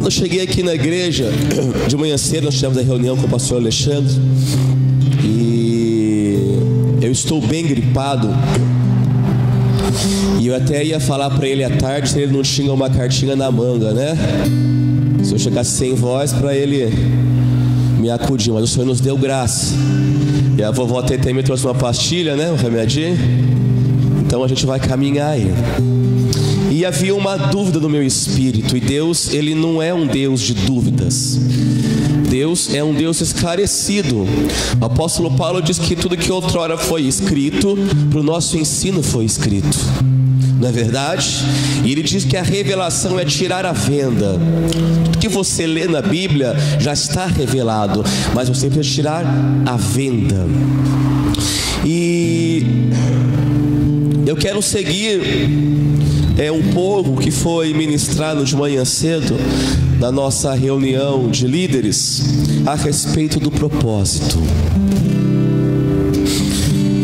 Quando eu cheguei aqui na igreja, de manhã cedo, nós tivemos a reunião com o pastor Alexandre. E eu estou bem gripado. E eu até ia falar para ele à tarde se ele não tinha uma cartinha na manga, né? Se eu chegasse sem voz para ele me acudir. Mas o Senhor nos deu graça. E a vovó Tetê me trouxe uma pastilha, né? Um remedinho. Então a gente vai caminhar aí. E havia uma dúvida no meu espírito. E Deus, Ele não é um Deus de dúvidas. Deus é um Deus esclarecido. O apóstolo Paulo diz que tudo que outrora foi escrito, para o nosso ensino foi escrito. Não é verdade? E ele diz que a revelação é tirar a venda. Tudo que você lê na Bíblia já está revelado, mas você precisa tirar a venda. E eu quero seguir um pouco que foi ministrado de manhã cedo na nossa reunião de líderes a respeito do propósito.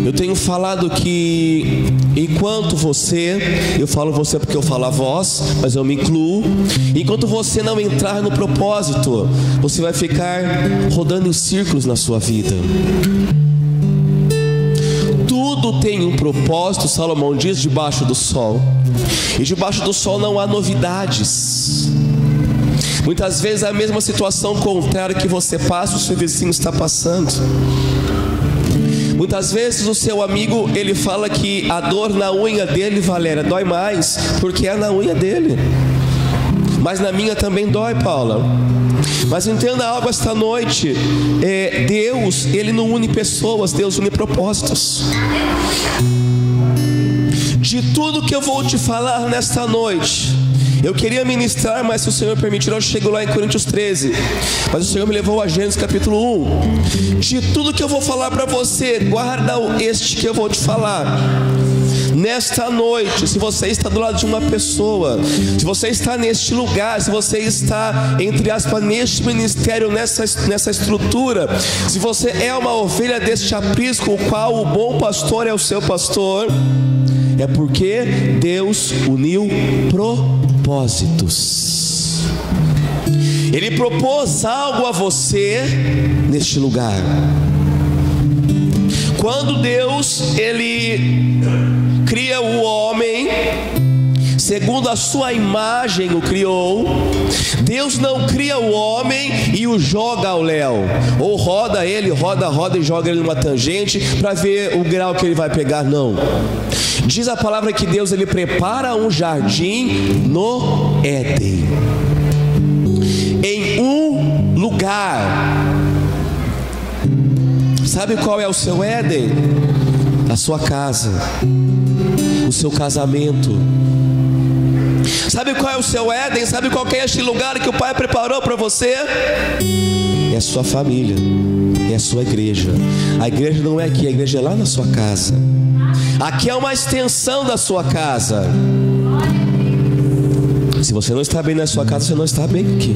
Eu tenho falado que enquanto você, eu falo você porque eu falo a vós, mas eu me incluo, enquanto você não entrar no propósito, você vai ficar rodando em círculos na sua vida. Tudo tem um propósito, Salomão diz, debaixo do sol. E debaixo do sol não há novidades. Muitas vezes a mesma situação contrária que você passa, o seu vizinho está passando. Muitas vezes o seu amigo, ele fala que a dor na unha dele, Valéria, dói mais, porque é na unha dele. Mas na minha também dói, Paula. Mas entenda algo esta noite. Deus, Ele não une pessoas, Deus une propósitos. De tudo que eu vou te falar nesta noite, eu queria ministrar, mas se o Senhor permitir, eu chego lá em Coríntios 13. Mas o Senhor me levou a Gênesis capítulo 1. De tudo que eu vou falar para você, guarda este que eu vou te falar. Nesta noite, se você está do lado de uma pessoa, se você está neste lugar, se você está, entre aspas, neste ministério, nessa estrutura, se você é uma ovelha deste aprisco, o qual o bom pastor é o seu pastor, é porque Deus uniu propósitos. Ele propôs algo a você neste lugar. Quando Deus, Ele cria o homem, segundo a sua imagem o criou. Deus não cria o homem e o joga ao léu, ou roda ele, roda e joga ele numa tangente para ver o grau que ele vai pegar, não. Diz a palavra que Deus, Ele prepara um jardim no Éden, em um lugar. Sabe qual é o seu Éden? A sua casa, o seu casamento. Sabe qual é o seu Éden? Sabe qual é este lugar que o Pai preparou para você? É a sua família, é a sua igreja. A igreja não é aqui, a igreja é lá na sua casa. Aqui é uma extensão da sua casa. Se você não está bem na sua casa, você não está bem aqui.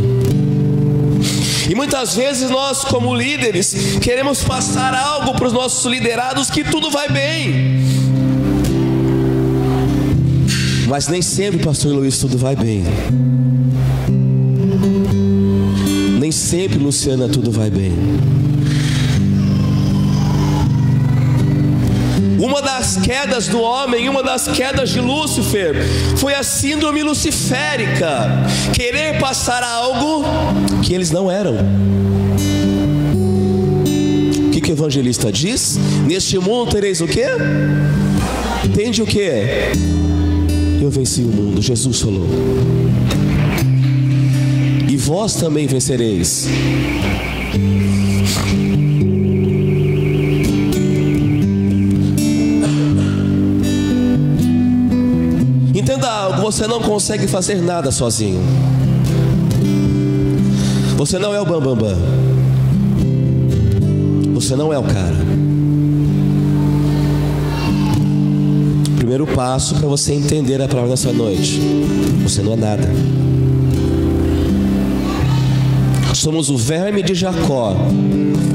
E muitas vezes nós, como líderes, queremos passar algo para os nossos liderados que tudo vai bem. Mas nem sempre, pastor Luiz, tudo vai bem. Nem sempre, Luciana, tudo vai bem. Uma das quedas do homem, uma das quedas de Lúcifer, foi a síndrome luciférica. Querer passar algo que eles não eram. O que o evangelista diz? Neste mundo tereis o quê? Tende o quê? Eu venci o mundo, Jesus falou. E vós também vencereis. Entenda algo, você não consegue fazer nada sozinho. Você não é o bambambam. Você não é o cara. Primeiro passo para você entender a palavra nessa noite: você não é nada. Somos o verme de Jacó.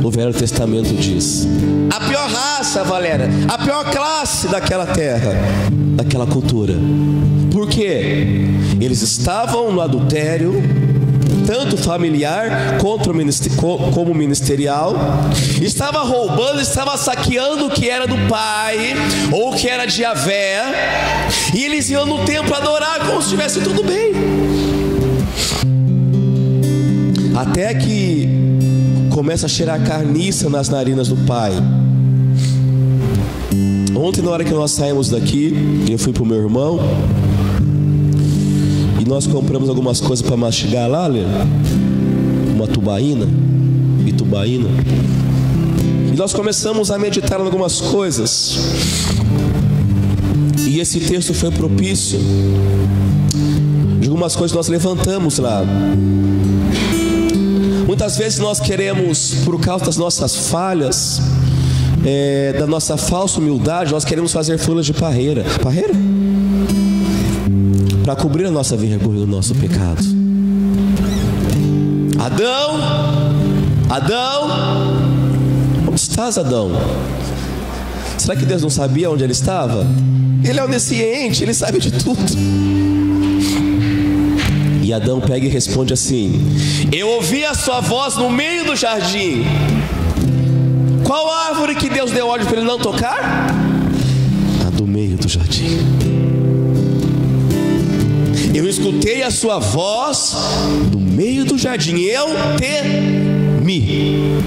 O Velho Testamento diz. A pior raça, Valéria, a pior classe daquela terra, daquela cultura. Por quê? Eles estavam no adultério, tanto familiar como ministerial. Estava roubando, estava saqueando o que era do pai ou o que era de Yahvé, e eles iam no templo adorar como se estivesse tudo bem. Até que começa a cheirar carniça nas narinas do pai. Ontem, na hora que nós saímos daqui, eu fui pro meu irmão e nós compramos algumas coisas para mastigar lá, Lê. Uma tubaína. E nós começamos a meditar em algumas coisas. E esse texto foi propício de algumas coisas que nós levantamos lá. Muitas vezes nós queremos, por causa das nossas falhas, da nossa falsa humildade, nós queremos fazer folhas de parreira para cobrir a nossa vergonha e o nosso pecado. Adão, onde estás, Adão? Será que Deus não sabia onde ele estava? Ele é onisciente, ele sabe de tudo. E Adão pega e responde assim: eu ouvi a sua voz no meio do jardim. Qual árvore que Deus deu ordem para ele não tocar? A do meio do jardim. Eu escutei a sua voz no meio do jardim, eu temi.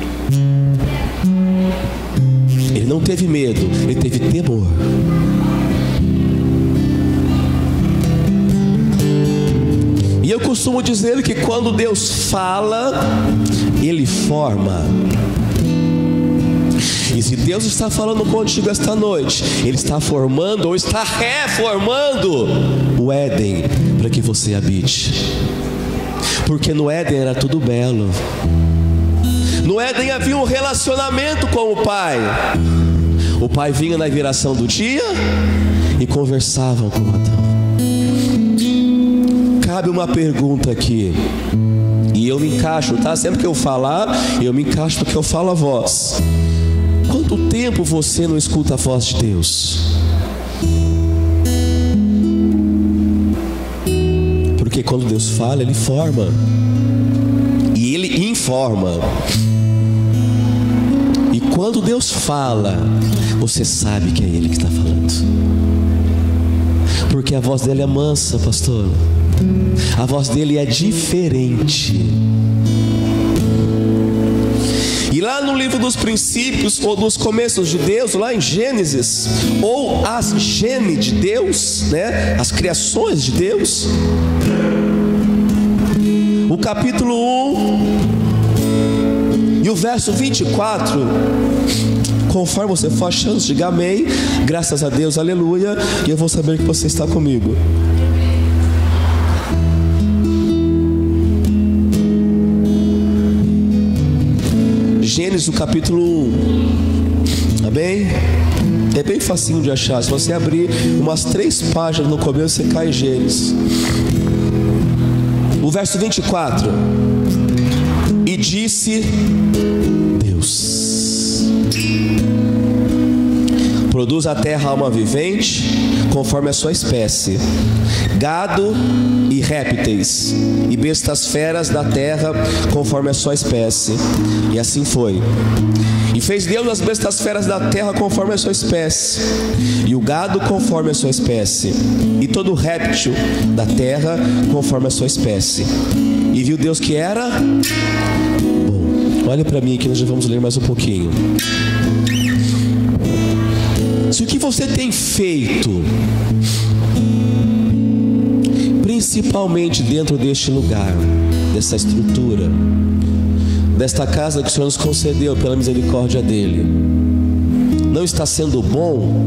Ele não teve medo, ele teve temor. E eu costumo dizer que quando Deus fala, Ele forma. E se Deus está falando contigo esta noite, Ele está formando ou está reformando o Éden para que você habite. Porque no Éden era tudo belo. No Éden havia um relacionamento com o Pai. O Pai vinha na viração do dia e conversavam com Adão. Cabe uma pergunta aqui, e eu me encaixo, tá? Sempre que eu falar, eu me encaixo porque eu falo a voz. Quanto tempo você não escuta a voz de Deus? Porque quando Deus fala, Ele forma. E Ele informa. E quando Deus fala, você sabe que é Ele que está falando. Porque a voz dele é mansa, pastor. A voz dele é diferente. E lá no livro dos princípios, ou dos começos de Deus, lá em Gênesis, ou as gene de Deus, né? As criações de Deus, o capítulo 1 e o verso 24, conforme você for achando, diga amém, graças a Deus, aleluia, e eu vou saber que você está comigo. Gênesis, o capítulo 1, amém? É bem facinho de achar. Se você abrir umas 3 páginas no começo, você cai em Gênesis. O verso 24: e disse Deus: produz a terra alma vivente, conforme a sua espécie, gado e répteis, e bestas feras da terra, conforme a sua espécie. E assim foi. E fez Deus as bestas feras da terra conforme a sua espécie, e o gado conforme a sua espécie, e todo o réptil da terra conforme a sua espécie. E viu Deus que era bom. Olha para mim aqui, nós já vamos ler mais um pouquinho. Se o que você tem feito, principalmente dentro deste lugar, dessa estrutura, desta casa que o Senhor nos concedeu pela misericórdia dEle, não está sendo bom,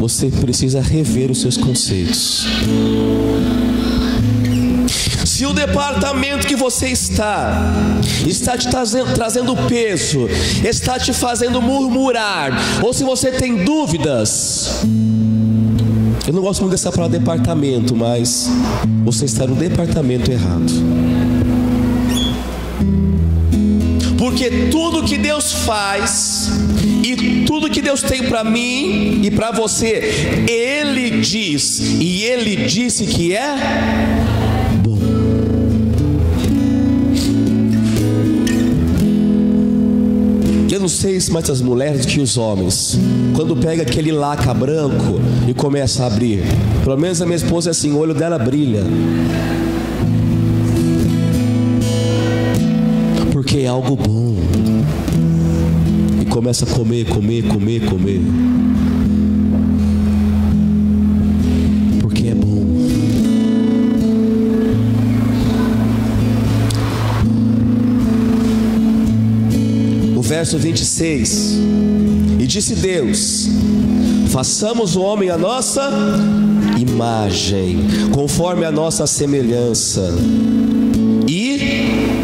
você precisa rever os seus conceitos. Se o departamento que você está te trazendo peso, está te fazendo murmurar, ou se você tem dúvidas, eu não gosto muito dessa palavra departamento, mas você está no departamento errado. Porque tudo que Deus faz e tudo que Deus tem para mim e para você, Ele diz, e Ele disse que é bom. sei mais as mulheres do que os homens. Quando pega aquele laca branco e começa a abrir, pelo menos a minha esposa é assim, o olho dela brilha. Porque é algo bom. E começa a comer. Porque é bom. O verso 26. E disse Deus: façamos o homem a nossa imagem, conforme a nossa semelhança, e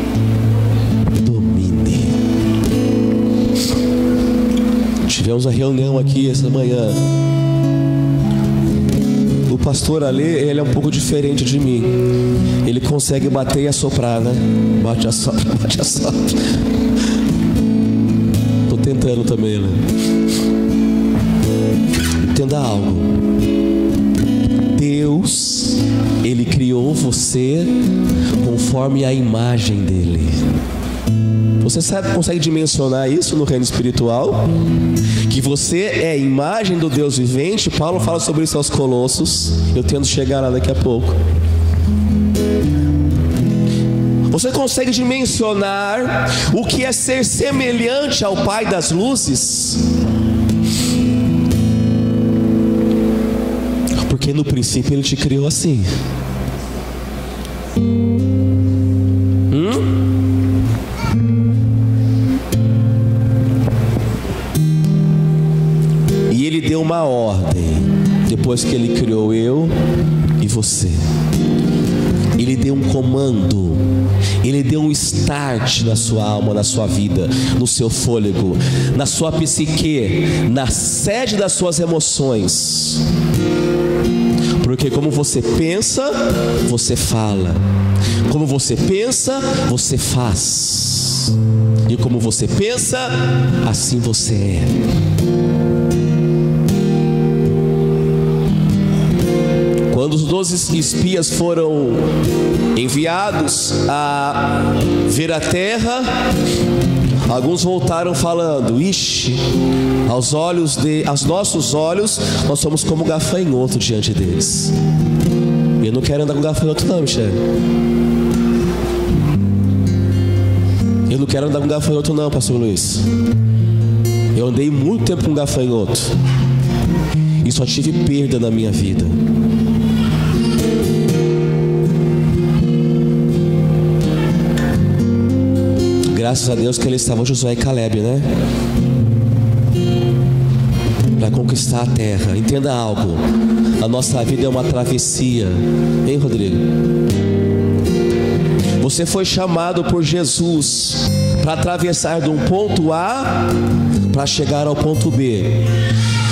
tivemos uma reunião aqui essa manhã. O pastor Ali, ele é um pouco diferente de mim. Ele consegue bater e assoprar, né? Bate, assopra. Tô tentando também, né? Entenda algo. Deus, Ele criou você conforme a imagem dEle. Você sabe, consegue dimensionar isso no reino espiritual? Que você é a imagem do Deus vivente. Paulo fala sobre isso aos Colossos. Eu tento chegar lá daqui a pouco. Você consegue dimensionar o que é ser semelhante ao Pai das luzes? Porque no princípio Ele te criou assim. Deu uma ordem depois que Ele criou eu e você. Ele deu um comando, Ele deu um start na sua alma, na sua vida, no seu fôlego, na sua psique, na sede das suas emoções. Porque como você pensa, você fala. Como você pensa, você faz. E como você pensa, assim você é. Quando os 12 espias foram enviados a ver a terra, alguns voltaram falando: ixi, aos nossos olhos, nós somos como gafanhoto diante deles. Eu não quero andar com gafanhoto não, Michele. Eu não quero andar com gafanhoto não, pastor Luiz. Eu andei muito tempo com gafanhoto e só tive perda na minha vida. Graças a Deus que ele estava Josué e Caleb, né? Para conquistar a terra. Entenda algo. A nossa vida é uma travessia. Hein, Rodrigo? Você foi chamado por Jesus para atravessar de um ponto A para chegar ao ponto B.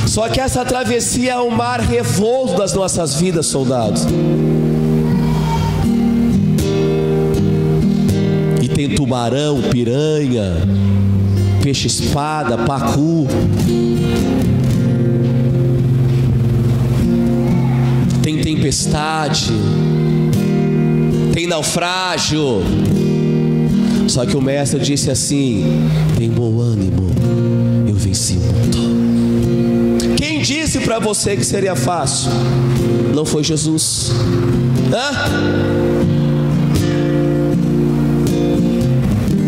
Só que essa travessia é o mar revolto das nossas vidas, soldados. E tem tubarão, piranha, peixe-espada, pacu. Tem tempestade, tem naufrágio. Só que o mestre disse assim: tem bom ânimo, eu venci o mundo. Quem disse para você que seria fácil? Não foi Jesus.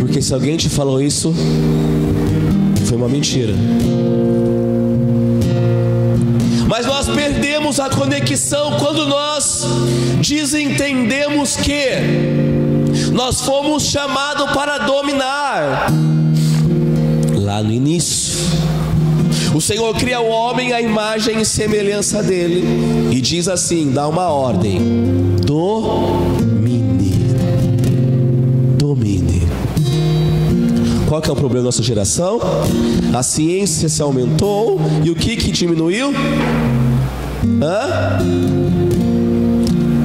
Porque se alguém te falou isso, foi uma mentira. Mas nós perdemos a conexão quando nós desentendemos que nós fomos chamados para dominar. Lá no início, o Senhor cria o homem à imagem e semelhança dele e diz assim, dá uma ordem: domine. Qual que é o problema da nossa geração? A ciência se aumentou e o que diminuiu? A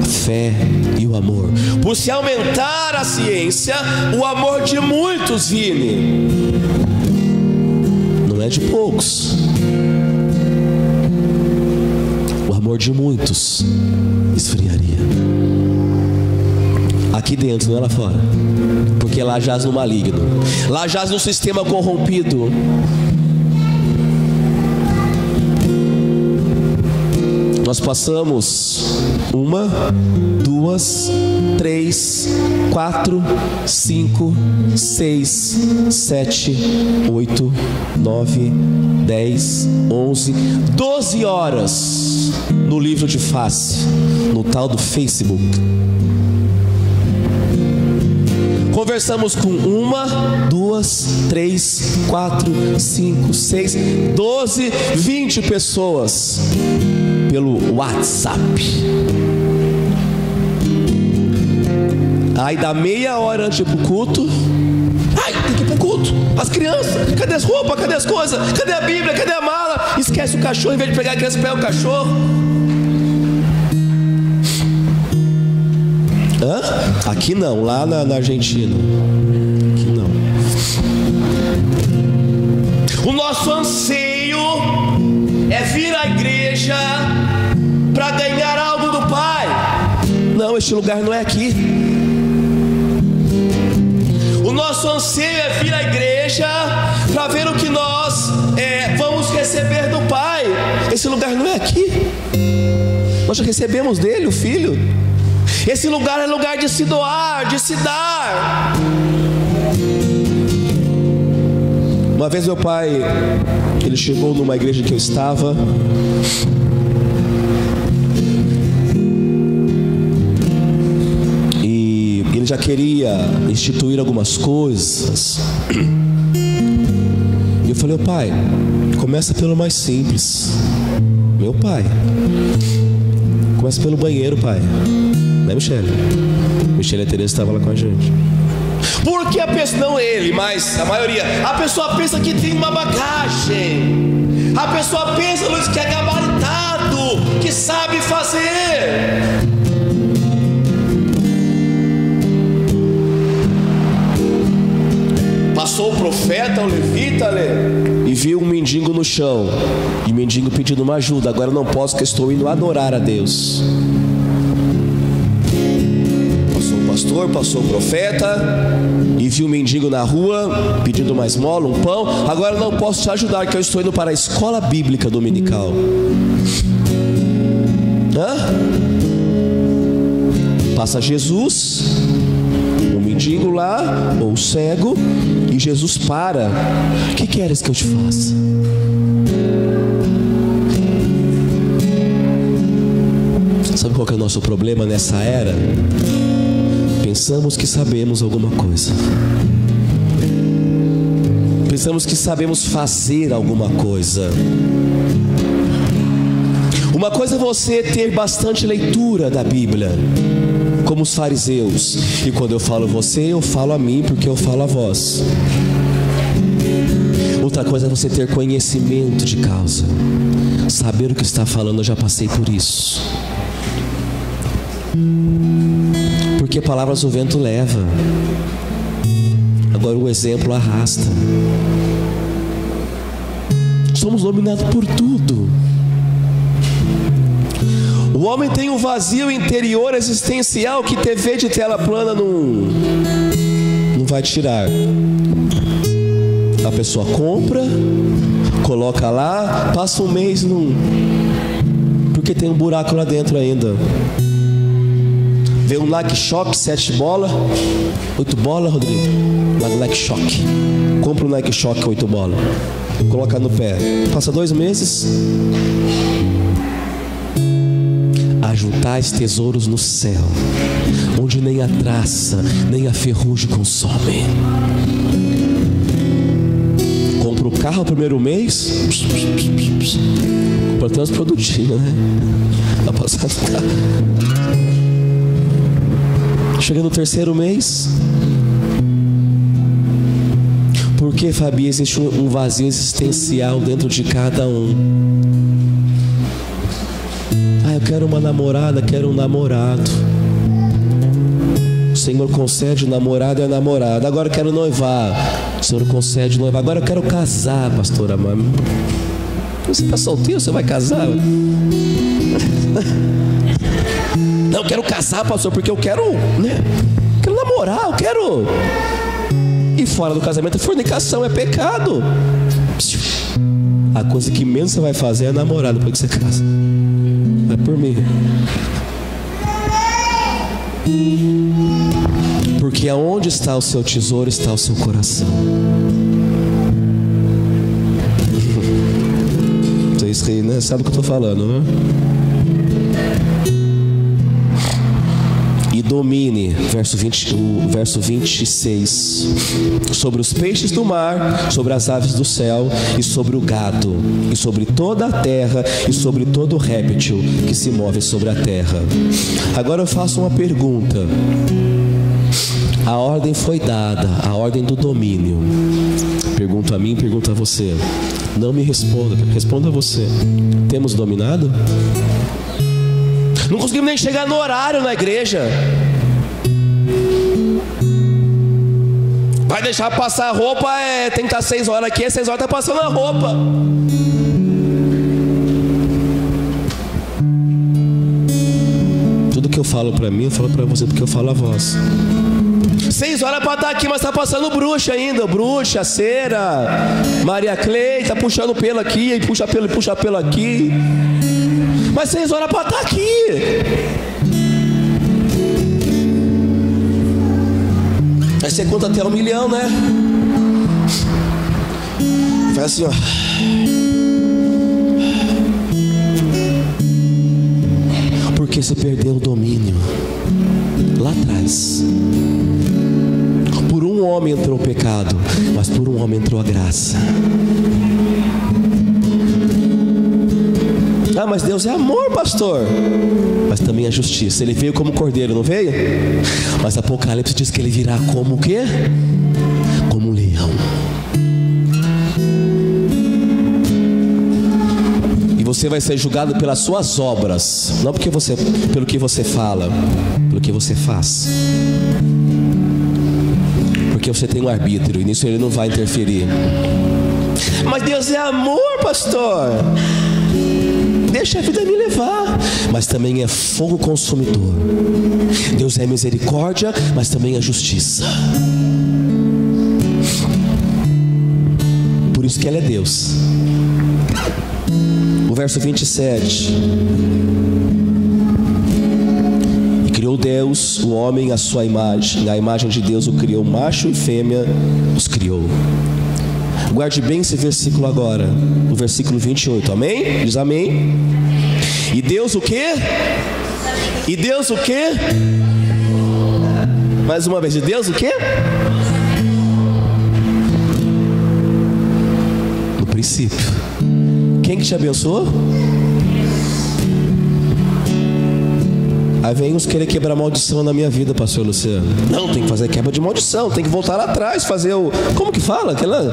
fé e o amor. Por se aumentar a ciência, o amor de muitos vine. Não é de poucos. O amor de muitos esfriaria. aqui dentro, não é lá fora. Porque lá jaz no maligno, lá jaz no sistema corrompido. Nós passamos 1, 2, 3, 4, 5, 6, 7, 8, 9, 10, 11, 12 horas no livro de face, no tal do Facebook. Conversamos com 1, 2, 3, 4, 5, 6, 12, 20 pessoas pelo WhatsApp. Aí dá meia hora antes de ir pro culto. Ai, tem que ir pro culto. As crianças, cadê as roupas, cadê as coisas? Cadê a Bíblia, cadê a mala? Esquece o cachorro, em vez de pegar a criança, pega o cachorro. Hã? Aqui não, lá na Argentina. Aqui não. O nosso anseio é vir à igreja para ganhar algo do Pai. Não, este lugar não é aqui. O nosso anseio é vir à igreja para ver o que nós vamos receber do Pai. Esse lugar não é aqui. Nós já recebemos dele, o Filho. Esse lugar é lugar de se doar, de se dar. Uma vez meu pai, ele chegou numa igreja que eu estava. E ele já queria instituir algumas coisas. E eu falei: pai, começa pelo mais simples. Meu pai, começa pelo banheiro, pai. Né, Michele? Michele e a Tereza estavam lá com a gente. Porque a pessoa, não ele, mas a maioria, a pessoa pensa que tem uma bagagem. A pessoa pensa, Luiz, que é gabaritado, que sabe fazer. Passou o profeta, o levita, e viu um mendigo no chão. E o mendigo pedindo uma ajuda. Agora não posso, porque estou indo adorar a Deus. Passou o profeta e viu um mendigo na rua pedindo uma esmola, um pão. Agora não posso te ajudar, que eu estou indo para a escola bíblica dominical. Passa Jesus, o mendigo lá, ou o cego, e Jesus para. O que queres que eu te faça? Sabe qual que é o nosso problema nessa era? Pensamos que sabemos alguma coisa. Pensamos que sabemos fazer alguma coisa. Uma coisa é você ter bastante leitura da Bíblia, como os fariseus. E quando eu falo você, eu falo a mim, porque eu falo a vós. Outra coisa é você ter conhecimento de causa, saber o que está falando. Eu já passei por isso. Porque palavras o vento leva. Agora o exemplo arrasta. Somos dominados por tudo. O homem tem um vazio interior existencial que TV de tela plana não vai tirar. A pessoa compra, coloca lá, passa um mês porque tem um buraco lá dentro ainda. Vê um Nike Shock 7 bolas, 8 bolas, Rodrigo. Nike Shock. Compra um Nike Shock 8 bolas. Coloca no pé. Passa 2 meses. Ajuntais tesouros no céu, onde nem a traça, nem a ferrugem consome. Compra o carro no primeiro mês. Compra até os produtinhos, né? Vai passar no carro. Chega no 3º mês. Porque, Fabi, existe um vazio existencial dentro de cada um. Eu quero uma namorada, quero um namorado. O Senhor concede namorado e namorada. Agora eu quero noivar. O Senhor concede noivar. Agora eu quero casar, pastora. Você está solteiro, você vai casar? Não, eu quero casar, pastor, porque eu quero, quero namorar, eu quero. E fora do casamento, fornicação é pecado. A coisa que menos você vai fazer é namorar depois que você casa. Vai por mim. Porque aonde está o seu tesouro, está o seu coração. Vocês riem, né? Sabe o que eu estou falando, né? E domine, verso 26, sobre os peixes do mar, sobre as aves do céu, e sobre o gado, e sobre toda a terra, e sobre todo réptil que se move sobre a terra. Agora eu faço uma pergunta. A ordem foi dada, a ordem do domínio. Pergunto a mim, pergunto a você. Não me responda, responda a você. Temos dominado? Não conseguimos nem chegar no horário na igreja. Vai deixar passar a roupa, tem que estar 6 horas aqui, 6 horas está passando a roupa. Tudo que eu falo para mim, eu falo para você porque eu falo a voz. 6 horas para estar aqui, mas está passando bruxa ainda. Bruxa, cera, Maria Clei, está puxando pelo aqui, e puxa pelo aqui. Mas 6 horas para estar aqui. Aí você conta até 1 milhão, né? Faz assim, ó. Porque você perdeu o domínio lá atrás. Por um homem entrou o pecado, mas por um homem entrou a graça. Ah, mas Deus é amor, pastor. Mas também é justiça. Ele veio como cordeiro, não veio? Mas Apocalipse diz que ele virá como o quê? Como um leão. E você vai ser julgado pelas suas obras, não pelo que você fala, pelo que você faz. Porque você tem um arbítrio e nisso ele não vai interferir. Mas Deus é amor, pastor. Deixa a vida me levar. Mas também é fogo consumidor. Deus é misericórdia, mas também é justiça. Por isso que Ele é Deus. O verso 27. E criou Deus o homem à sua imagem. A imagem de Deus o criou, macho e fêmea os criou. Guarde bem esse versículo agora, o versículo 28, amém? Diz amém. E Deus o quê? E Deus o quê? Mais uma vez, e Deus o quê? No princípio. Quem que te abençoou? Aí vem uns querer quebrar maldição na minha vida, pastor Luciano. Não, tem que fazer quebra de maldição, tem que voltar lá atrás, fazer o... Como que fala? Aquela...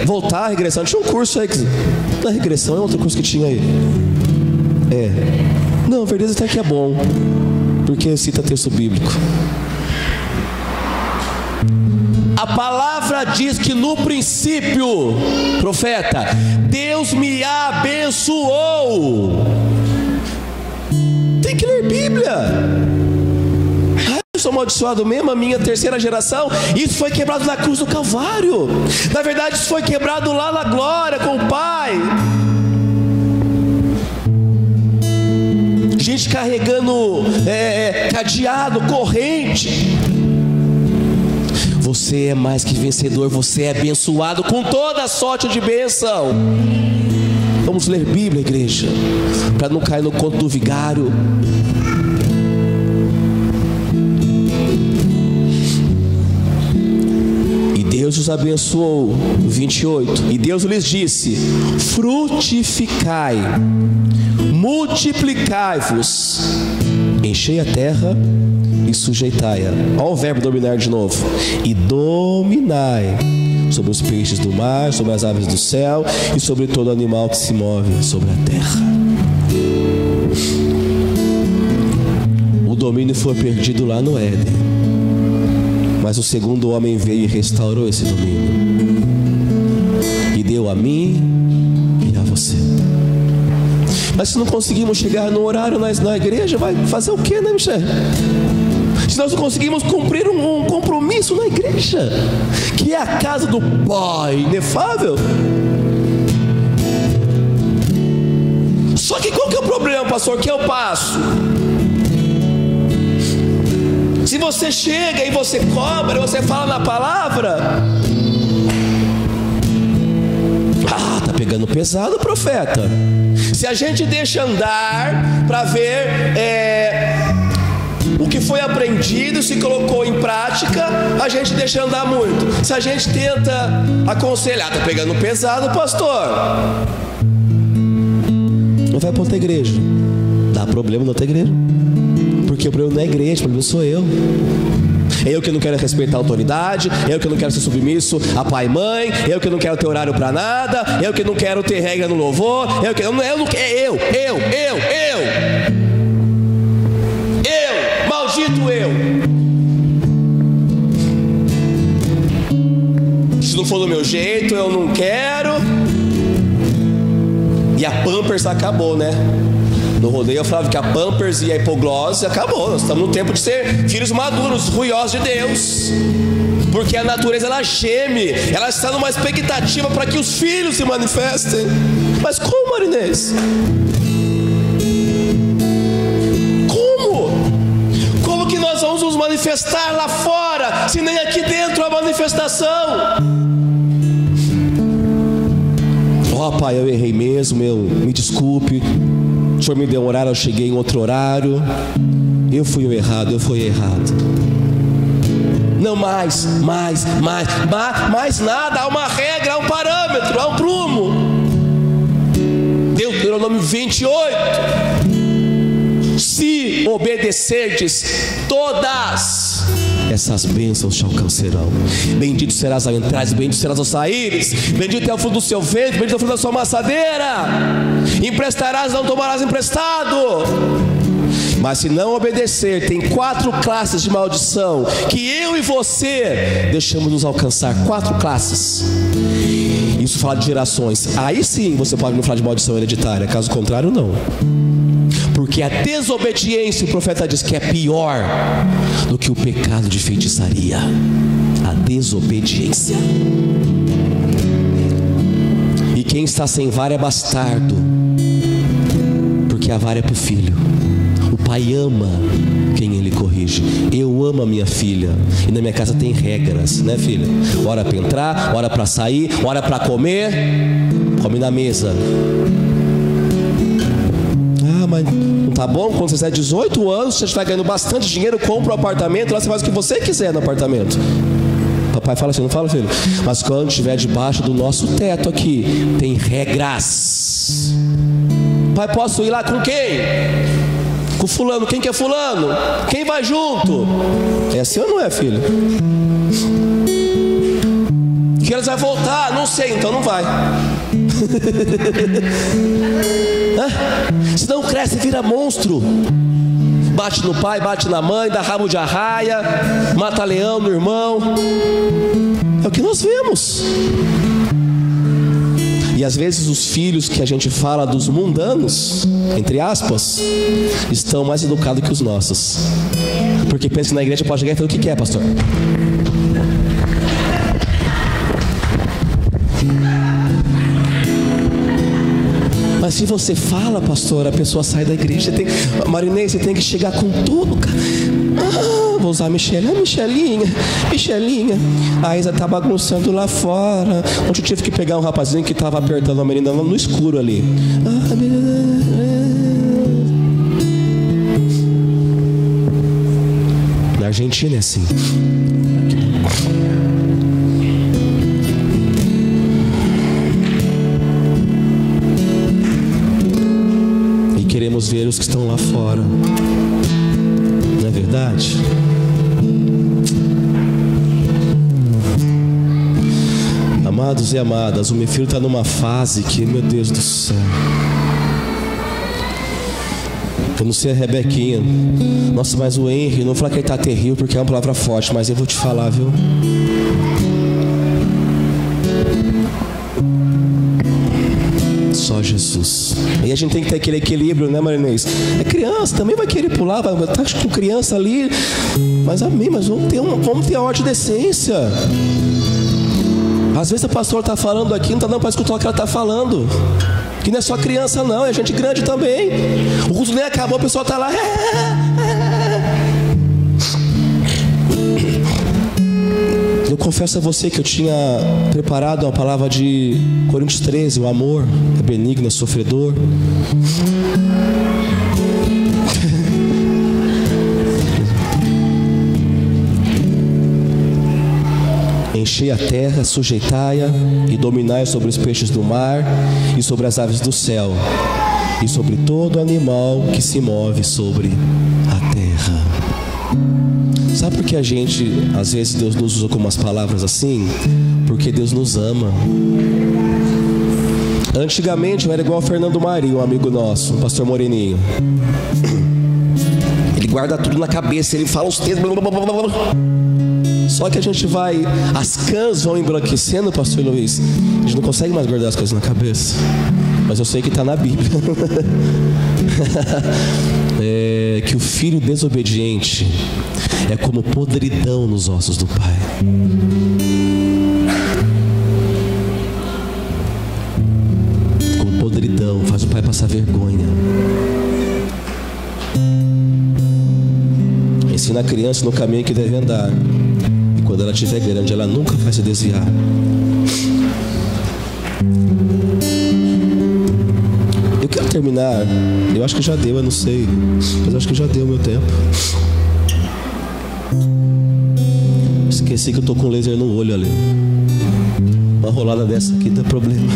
Voltar, regressão. Tinha um curso aí que... Na regressão é outro curso que tinha aí. Não, verdade até que é bom, porque cita texto bíblico. A palavra diz que no princípio, profeta, Deus me abençoou. Tem que ler Bíblia. Eu sou amaldiçoado mesmo, a minha terceira geração. Isso foi quebrado na cruz do Calvário. Na verdade, isso foi quebrado lá na glória com o Pai. Gente carregando cadeado, corrente. Você é mais que vencedor. Você é abençoado com toda a sorte de bênção. Vamos ler Bíblia, igreja, para não cair no conto do vigário. E Deus os abençoou. 28. E Deus lhes disse: frutificai, multiplicai-vos, enchei a terra e sujeitai-a. Olha o verbo dominar de novo. E dominai sobre os peixes do mar, sobre as aves do céu e sobre todo animal que se move sobre a terra. O domínio foi perdido lá no Éden, mas o segundo homem veio e restaurou esse domínio e deu a mim e a você. Mas se não conseguimos chegar no horário na igreja, vai fazer o que, né, Michel? se nós não conseguimos cumprir um compromisso na igreja, que é a casa do Pai inefável. Só que qual que é o problema, pastor, que eu passo? Se você chega e você cobra, você fala na palavra, tá pegando pesado, profeta. Se a gente deixa andar para ver o que foi aprendido e se colocou em prática, a gente deixa andar muito. Se a gente tenta aconselhar, tá pegando pesado, pastor, não vai para outra igreja. Dá problema na outra igreja, porque o problema não é a igreja, o problema sou eu. Eu que não quero respeitar a autoridade, eu que não quero ser submisso a pai e mãe, eu que não quero ter horário para nada, eu que não quero ter regra no louvor, maldito eu. Se não for do meu jeito, eu não quero. E a Pampers acabou, né? No rodeio eu falava que a Pampers e a hipoglose acabou. Nós estamos no tempo de ser filhos maduros, ruiosos de Deus, porque a natureza ela geme, ela está numa expectativa para que os filhos se manifestem. Mas como, Marinês? Como que nós vamos nos manifestar lá fora, se nem aqui dentro há manifestação? Pai, eu errei mesmo, me desculpe. O Senhor me deu um horário, eu cheguei em outro horário. Eu fui errado. Não mais nada. Há uma regra, há um parâmetro, há um prumo. Deuteronômio 28. Se obedecerdes todas essas bênçãos te alcançarão. Bendito serás ao entrar, bendito serás ao saíres. Bendito é o fruto do seu ventre, bendito é o fruto da sua maçadeira. Emprestarás, não tomarás emprestado. Mas se não obedecer, tem 4 classes de maldição que eu e você deixamos nos alcançar. 4 classes. Isso fala de gerações. Aí sim você pode me falar de maldição hereditária. Caso contrário, não. Porque a desobediência, o profeta diz que é pior do que o pecado de feitiçaria. A desobediência. E quem está sem vara é bastardo, porque a vara é para o filho. O pai ama quem ele corrige. Eu amo a minha filha. E na minha casa tem regras, né, filha? Hora para entrar, hora para sair, hora para comer. Come na mesa. Mas não tá bom? Quando você tiver 18 anos, você está ganhando bastante dinheiro, compra um apartamento, lá você faz o que você quiser no apartamento. Papai fala assim, não fala, filho? Mas quando estiver debaixo do nosso teto aqui, tem regras. Pai, posso ir lá com quem? Com fulano. Quem que é fulano? Quem vai junto? É assim ou não é, filho? Que eles vai voltar? Não sei, então não vai. Se não cresce, vira monstro. Bate no pai, bate na mãe, dá rabo de arraia, mata leão no irmão. É o que nós vemos. E às vezes os filhos que a gente fala dos mundanos, entre aspas, estão mais educados que os nossos. Porque pensa que na igreja pode chegar e falar: o que é, pastor? Mas se você fala, pastor, a pessoa sai da igreja. Marinês, você tem que chegar com tudo, cara. Vou usar a Michelinha. A Isa tá bagunçando lá fora. Ontem eu tive que pegar um rapazinho que tava apertando a menina no escuro ali. Na Argentina é assim. Queremos ver os que estão lá fora. Não é verdade? Amados e amadas, o meu filho está numa fase que, meu Deus do céu, eu não sei a Rebequinha. Nossa, mas o Henry, não vou falar que ele está terrível porque é uma palavra forte, mas eu vou te falar, viu? Só Jesus. Jesus. E a gente tem que ter aquele equilíbrio, né, Marinês? É criança, também vai querer pular, vai estar com criança ali. Mas amém, mas vamos ter a ordem de decência. Às vezes o pastor está falando aqui, não está dando para escutar o que ela está falando. Que não é só criança não, é gente grande também. O culto nem acabou, o pessoal está lá. Eu confesso a você que eu tinha preparado uma palavra de Coríntios 13, o amor é benigno, é sofredor. Enchei a terra, sujeitai-a e dominai sobre os peixes do mar e sobre as aves do céu e sobre todo animal que se move sobre a terra. Sabe por que a gente, às vezes Deus nos usa com umas palavras assim? Porque Deus nos ama. Antigamente eu era igual ao Fernando Marinho, um amigo nosso, um pastor moreninho. Ele guarda tudo na cabeça, ele fala os textos. Só que a gente vai, as cãs vão embranquecendo, pastor Luiz. A gente não consegue mais guardar as coisas na cabeça. Mas eu sei que está na Bíblia. Que o filho desobediente é como podridão nos ossos do pai. Como podridão, faz o pai passar vergonha. Ensina a criança no caminho que deve andar. E quando ela estiver grande, ela nunca vai se desviar. Eu quero terminar. Eu acho que já deu, eu não sei. Mas eu acho que já deu o meu tempo. Esqueci que eu tô com laser no olho ali. Uma rolada dessa aqui dá problema.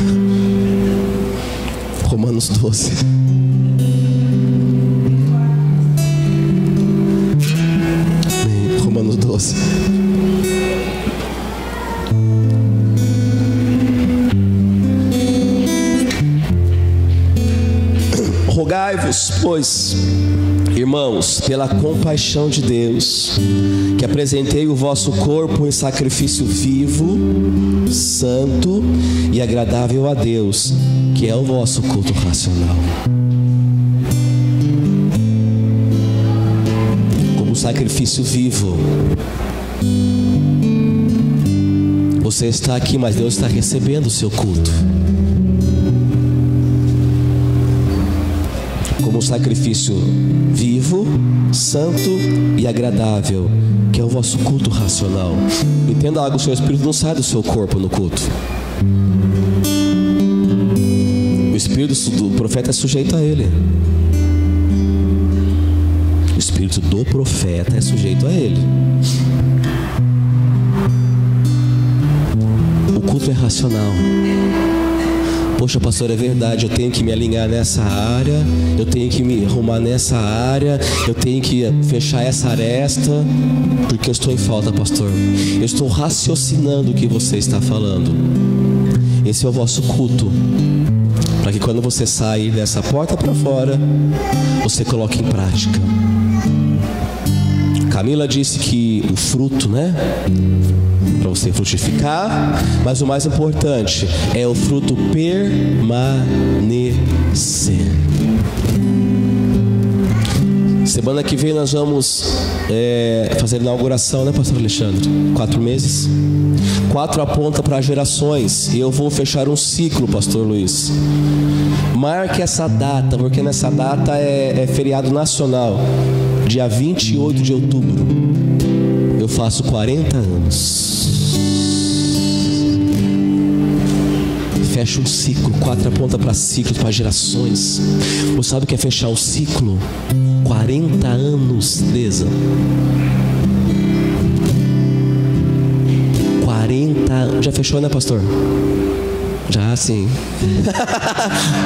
Romanos 12. Romanos 12. Rogai-vos, pois, irmãos, pela compaixão de Deus, que apresentei o vosso corpo em sacrifício vivo, santo e agradável a Deus, que é o vosso culto racional. Como sacrifício vivo. Você está aqui, mas Deus está recebendo o seu culto. Como sacrifício vivo, santo e agradável, que é o vosso culto racional. Entenda algo, o seu espírito não sai do seu corpo no culto. O espírito do profeta é sujeito a ele. O espírito do profeta é sujeito a ele. O culto é racional. Poxa, pastor, é verdade, eu tenho que me alinhar nessa área, eu tenho que me arrumar nessa área, eu tenho que fechar essa aresta, porque eu estou em falta, pastor. Eu estou raciocinando o que você está falando. Esse é o vosso culto, para que quando você sair dessa porta para fora, você coloque em prática. Camila disse que o fruto, né? Para você frutificar, mas o mais importante é o fruto permanecer. Semana que vem nós vamos fazer a inauguração, né, pastor Alexandre? 4 meses. 4 aponta para gerações. E eu vou fechar um ciclo, pastor Luiz. Marque essa data, porque nessa data é feriado nacional. Dia 28 de outubro. Eu faço 40 anos. Fecha um ciclo. 4 aponta para ciclos, para gerações. Você sabe o que é fechar um ciclo? 40 anos, Lesa. 40. Já fechou, né, pastor? Já, sim.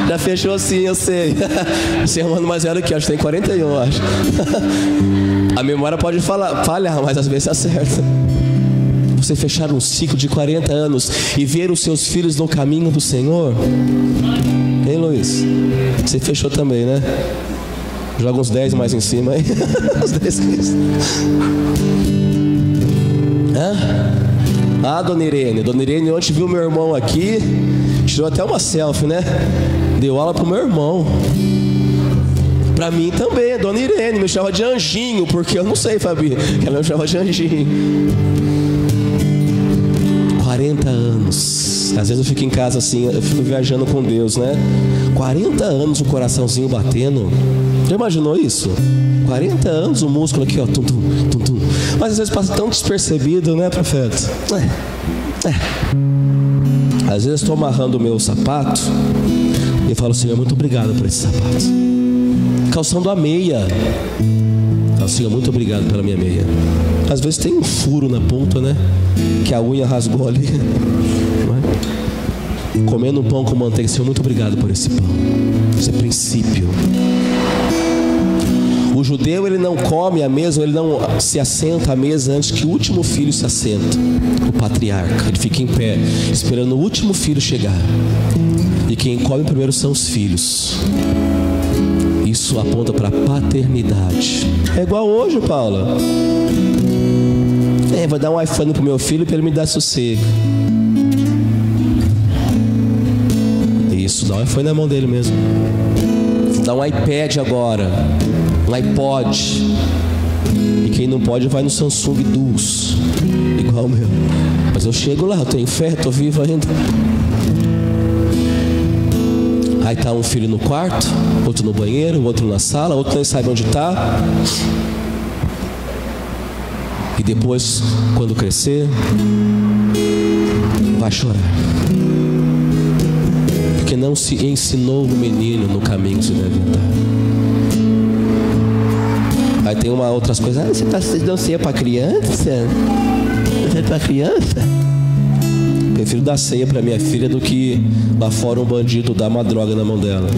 Já fechou, sim, eu sei. Você é um ano mais velho que eu, acho que tem 41, eu acho. A memória pode falhar, mas às vezes acerta. Você fechar um ciclo de 40 anos e ver os seus filhos no caminho do Senhor. Hein, Luiz? Você fechou também, né? Joga uns 10 mais em cima aí. Uns 10, 15. Hã? Ah, Dona Irene, ontem viu meu irmão aqui. Tirou até uma selfie, né? Deu aula pro meu irmão. Pra mim também, a dona Irene me chamava de Anjinho, porque eu não sei, Fabi, que ela me chamava de Anjinho. 40 anos. Às vezes eu fico em casa assim, eu fico viajando com Deus, né? 40 anos o coraçãozinho batendo. Já imaginou isso? 40 anos o músculo aqui, ó, tum, tum, tum, tum. Mas às vezes passa tão despercebido, né, profeta? Às vezes estou amarrando o meu sapato e eu falo, Senhor, muito obrigado por esse sapato. Calçando a meia. Falo, Senhor, muito obrigado pela minha meia. Às vezes tem um furo na ponta, né? Que a unha rasgou ali. Comendo um pão com manteiga, Senhor, muito obrigado por esse pão. Esse é princípio. O judeu, ele não come à mesa, ele não se assenta à mesa antes que o último filho se assenta. O patriarca, ele fica em pé, esperando o último filho chegar. E quem come primeiro são os filhos. Isso aponta para a paternidade. É igual hoje, Paula. Vou dar um iPhone pro meu filho para ele me dar sossego. Isso, dá um iPhone na mão dele mesmo. Dá um iPad agora, um iPod. E quem não pode vai no Samsung Duos, igual o meu. Mas eu chego lá, eu tenho fé, estou vivo ainda. Aí tá um filho no quarto, outro no banheiro, outro na sala, outro nem sabe onde está. E depois, quando crescer, vai chorar. Porque não se ensinou o menino no caminho que se deve andar. Aí tem outras coisas. Você não ceia para criança? Você é para criança? Prefiro dar ceia para minha filha do que lá fora um bandido dar uma droga na mão dela.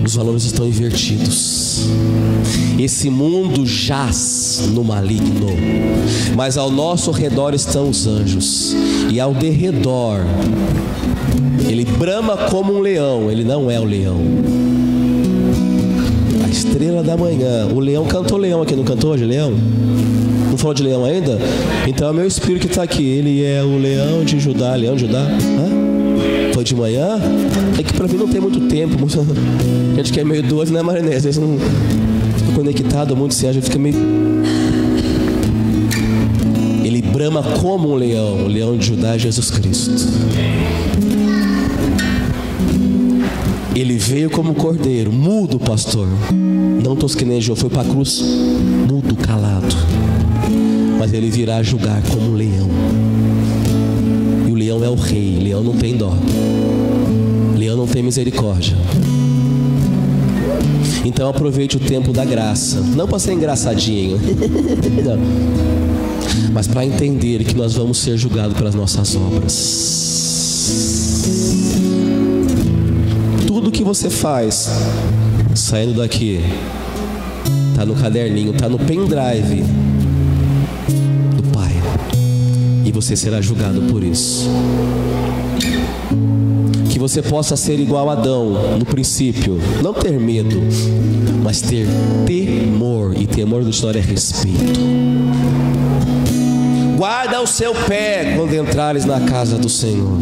Os valores estão invertidos. Esse mundo jaz no maligno, mas ao nosso redor estão os anjos. E ao derredor, ele brama como um leão. Ele não é o leão. A estrela da manhã. O leão cantou leão aqui, não cantou hoje, leão? Não falou de leão ainda? Então é o meu espírito que está aqui. Ele é o leão de Judá. Leão de Judá? Foi de manhã? É que para mim não tem muito tempo. A gente que é meio doido, né, Marinês? Às vezes não fica conectado muito assim, a gente fica meio... Ele brama como um leão. O leão de Judá é Jesus Cristo. Ele veio como cordeiro, mudo, pastor. Não tosquenejou, foi para a cruz mudo, calado. Mas ele virá julgar como um leão. E o leão é o rei. Leão não tem dó. Leão não tem misericórdia. Então aproveite o tempo da graça. Não para ser engraçadinho. Não. Mas para entender que nós vamos ser julgados pelas nossas obras. Tudo que você faz saindo daqui está no caderninho, está no pendrive do Pai. E você será julgado por isso. Que você possa ser igual a Adão no princípio. Não ter medo, mas ter temor. E temor da história é respeito. Guarda o seu pé quando entrares na casa do Senhor.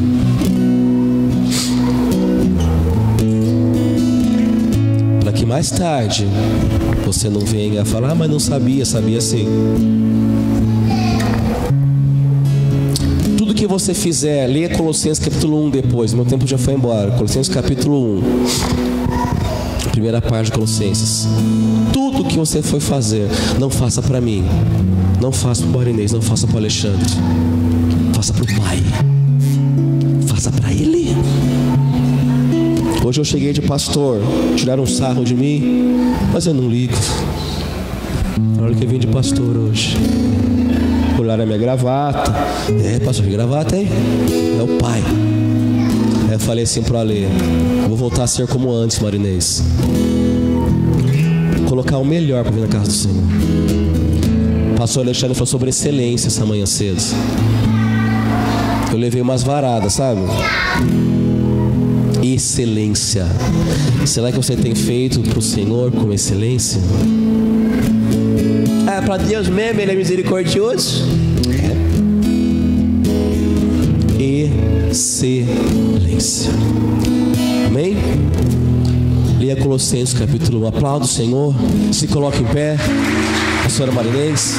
Para que mais tarde você não venha falar, mas não sabia, sabia sim. Tudo que você fizer, leia Colossenses capítulo 1 depois. Meu tempo já foi embora. Colossenses capítulo 1, primeira parte de Colossenses. Tudo que você for fazer, não faça para mim, não faça para o Marinês, não faça para o Alexandre. Faça para o Pai. Faça para Ele. Hoje eu cheguei de pastor, tiraram um sarro de mim, mas eu não ligo. Olha que eu vim de pastor hoje. Olharam a minha gravata. Pastor, de gravata, hein? É o Pai. Aí eu falei assim pro Ale: vou voltar a ser como antes, Marinês. Colocar o melhor para vir na casa do Senhor. O pastor Alexandre falou sobre excelência essa manhã cedo. Eu levei umas varadas, sabe? Excelência. Será que você tem feito para o Senhor com excelência? Para Deus mesmo, Ele é misericordioso. excelência. Amém? Leia Colossenses capítulo 1. Aplauda o Senhor. Se coloque em pé. A senhora Marinense.